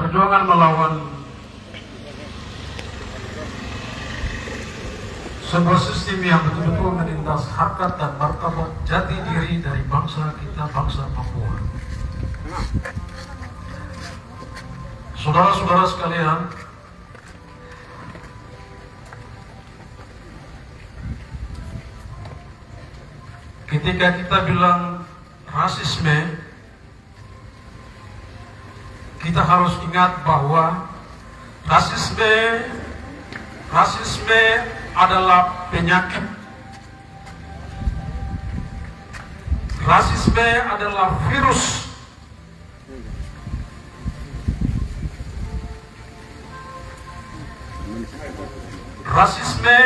Perjuangan melawan sebuah sistem yang betul-betul menindas harkat dan martabat jati diri dari bangsa kita, bangsa Papua. Saudara-saudara sekalian, ketika kita bilang rasisme, kita harus ingat bahwa rasisme adalah penyakit. Rasisme adalah virus. Rasisme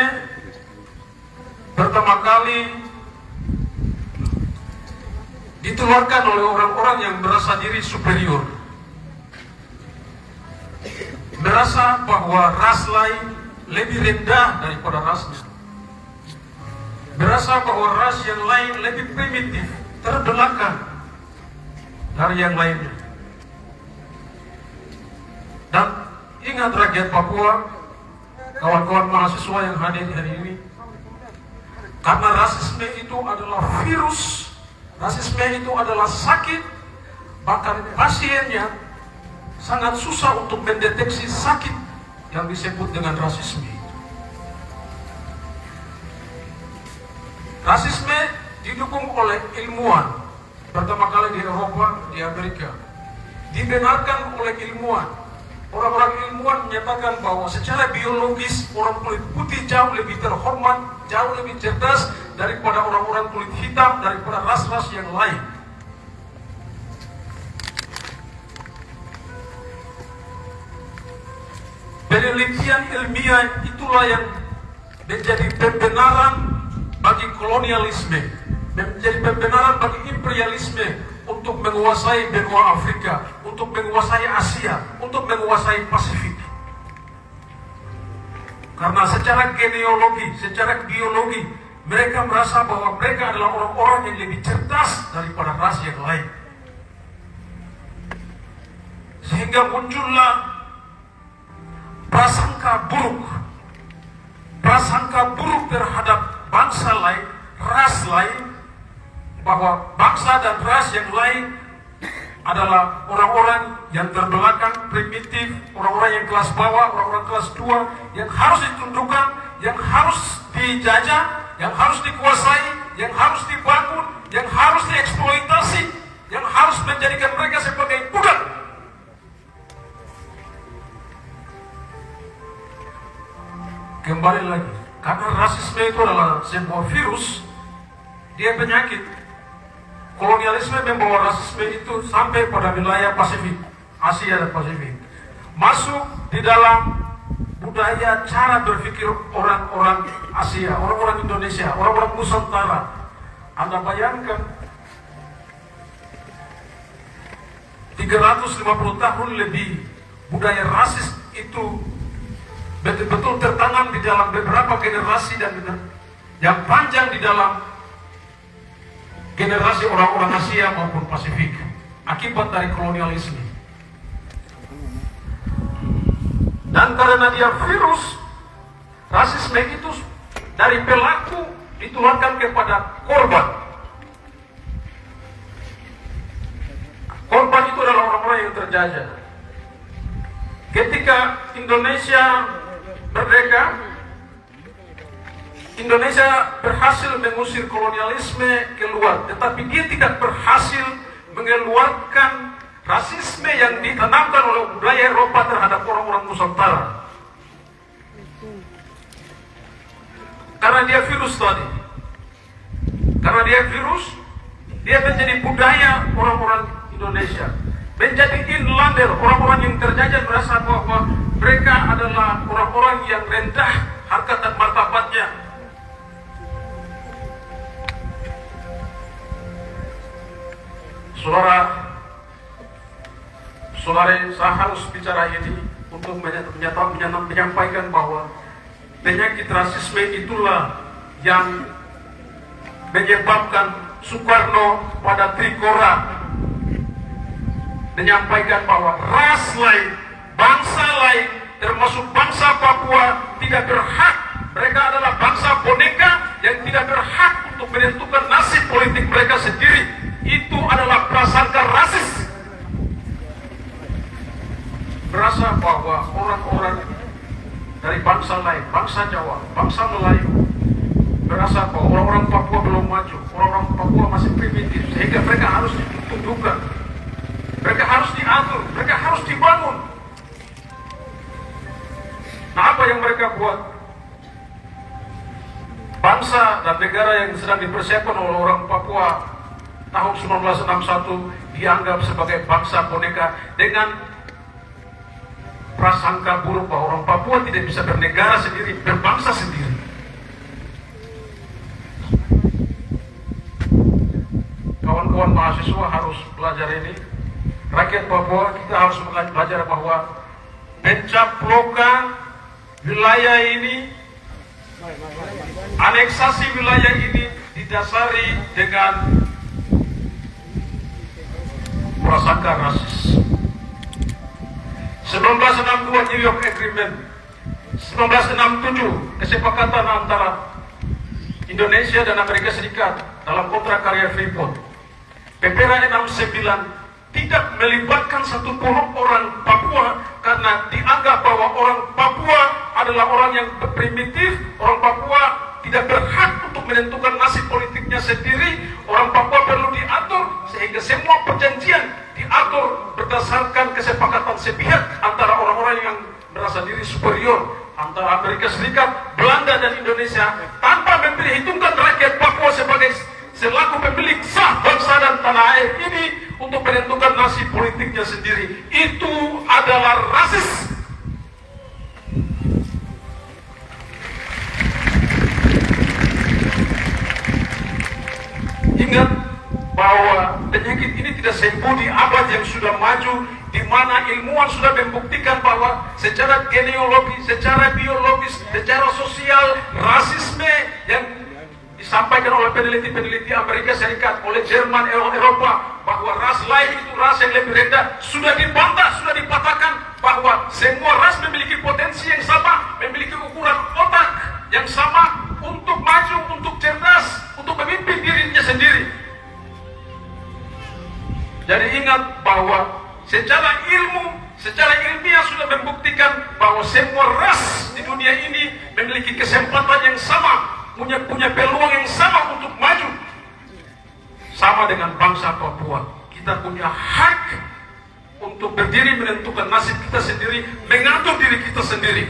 pertama kali ditularkan oleh orang-orang yang merasa diri superior, merasa bahwa ras lain lebih rendah daripada rasnya, merasa bahwa ras yang lain lebih primitif, terbelakang dari yang lainnya. Dan ingat rakyat Papua, kawan-kawan mahasiswa yang hadir hari ini, karena rasisme itu adalah virus, rasisme itu adalah sakit, bahkan pasiennya sangat susah untuk mendeteksi sakit yang disebut dengan rasisme. Rasisme didukung oleh ilmuwan, pertama kali di Eropa, di Amerika, dibenarkan oleh ilmuwan. Orang-orang ilmuwan menyatakan bahwa secara biologis orang kulit putih jauh lebih terhormat, jauh lebih cerdas daripada orang-orang kulit hitam, daripada ras-ras yang lain. Penelitian ilmiah itulah yang menjadi pembenaran bagi kolonialisme, menjadi pembenaran bagi imperialisme untuk menguasai benua Afrika, untuk menguasai Asia, untuk menguasai Pasifik. Karena secara genealogi, secara biologi, mereka merasa bahwa mereka adalah orang-orang yang lebih cerdas daripada ras yang lain. Sehingga muncullah prasangka buruk terhadap bangsa lain, ras lain, bahwa bangsa dan ras yang lain adalah orang-orang yang terbelakang, primitif, orang-orang yang kelas bawah, orang-orang kelas 2, yang harus ditundukkan, yang harus dijajah, yang harus dikuasai, yang harus dibangun, yang harus dieksploitasi, yang harus menjadikan mereka sebagai budak. Kembali lagi, karena rasisme itu adalah sebuah virus, dia penyakit. Kolonialisme membawa rasisme itu sampai pada wilayah Pasifik, Asia dan Pasifik. Masuk di dalam budaya cara berpikir orang-orang Asia, orang-orang Indonesia, orang-orang Nusantara. Anda bayangkan 350 tahun lebih budaya rasis itu betul-betul tertanam di dalam beberapa generasi dan yang panjang di dalam generasi orang-orang Asia maupun Pasifik akibat dari kolonialisme. Dan karena dia virus, rasisme itu dari pelaku ditularkan kepada korban. Korban itu adalah orang-orang yang terjajah. Ketika Indonesia merdeka, Indonesia berhasil mengusir kolonialisme keluar, tetapi dia tidak berhasil mengeluarkan rasisme yang ditanamkan oleh budaya Eropa terhadap orang-orang Nusantara. Karena dia virus tadi. Karena dia virus, dia menjadi budaya orang-orang Indonesia. Menjadi inlander, orang-orang yang terjajah merasa bahwa mereka adalah orang-orang yang rendah harkat dan martabatnya. Saudara, saya harus bicara ini untuk menyampaikan bahwa penyakit rasisme itulah yang menyebabkan Soekarno pada Trikora menyampaikan bahwa ras lain, bangsa lain, termasuk bangsa Papua tidak berhak. Mereka adalah bangsa boneka yang tidak berhak untuk menentukan nasib politik mereka sendiri. Itu adalah prasangka rasis. Berasa bahwa orang-orang dari bangsa lain, bangsa Jawa, bangsa Melayu, berasa bahwa orang-orang Papua belum maju, orang-orang Papua masih primitif, sehingga mereka harus ditundukkan, mereka harus diatur, mereka harus dibangun. Nah, apa yang mereka buat? Bangsa dan negara yang sedang dipersiapkan oleh orang Papua tahun 1961 dianggap sebagai bangsa boneka dengan prasangka buruk bahwa orang Papua tidak bisa bernegara sendiri, berbangsa sendiri. Kawan-kawan mahasiswa harus belajar ini. Rakyat Papua, kita harus belajar bahwa pencaplokan wilayah ini, aneksasi wilayah ini didasari dengan prasangka rasis. 1962 New York Agreement, 1967 kesepakatan antara Indonesia dan Amerika Serikat dalam kontrak karya Freeport. PPRA 69 tidak melibatkan satupun orang Papua karena dianggap bahwa orang Papua adalah orang yang primitif, orang Papua tidak berhak untuk menentukan nasib politiknya sendiri, orang Papua perlu diatur, sehingga semua perjanjian diatur berdasarkan kesepakatan sepihak antara orang-orang yang merasa diri superior, antara Amerika Serikat, Belanda dan Indonesia, tanpa memperhitungkan rakyat Papua sebagai selaku pemilik sah bangsa dan tanah air ini untuk menentukan nasib politiknya sendiri. Itu adalah rasis. Ingat bahwa penyakit ini tidak sembuh di abad yang sudah maju, di mana ilmuwan sudah membuktikan bahwa secara genealogi, secara biologis, secara sosial, rasisme yang disampaikan oleh peneliti-peneliti Amerika Serikat, oleh Jerman, Eropa, bahwa ras lain itu ras yang lebih rendah, sudah dibantah, sudah dipatahkan bahwa semua ras memiliki potensi yang sama, memiliki ukuran otak yang sama untuk maju, untuk cerdas, untuk memimpin dirinya sendiri. Jadi ingat bahwa secara ilmu, secara ilmiah sudah membuktikan bahwa semua ras di dunia ini memiliki kesempatan yang sama, punya peluang yang sama untuk maju. Sama dengan bangsa Papua, kita punya hak untuk berdiri menentukan nasib kita sendiri, mengatur diri kita sendiri.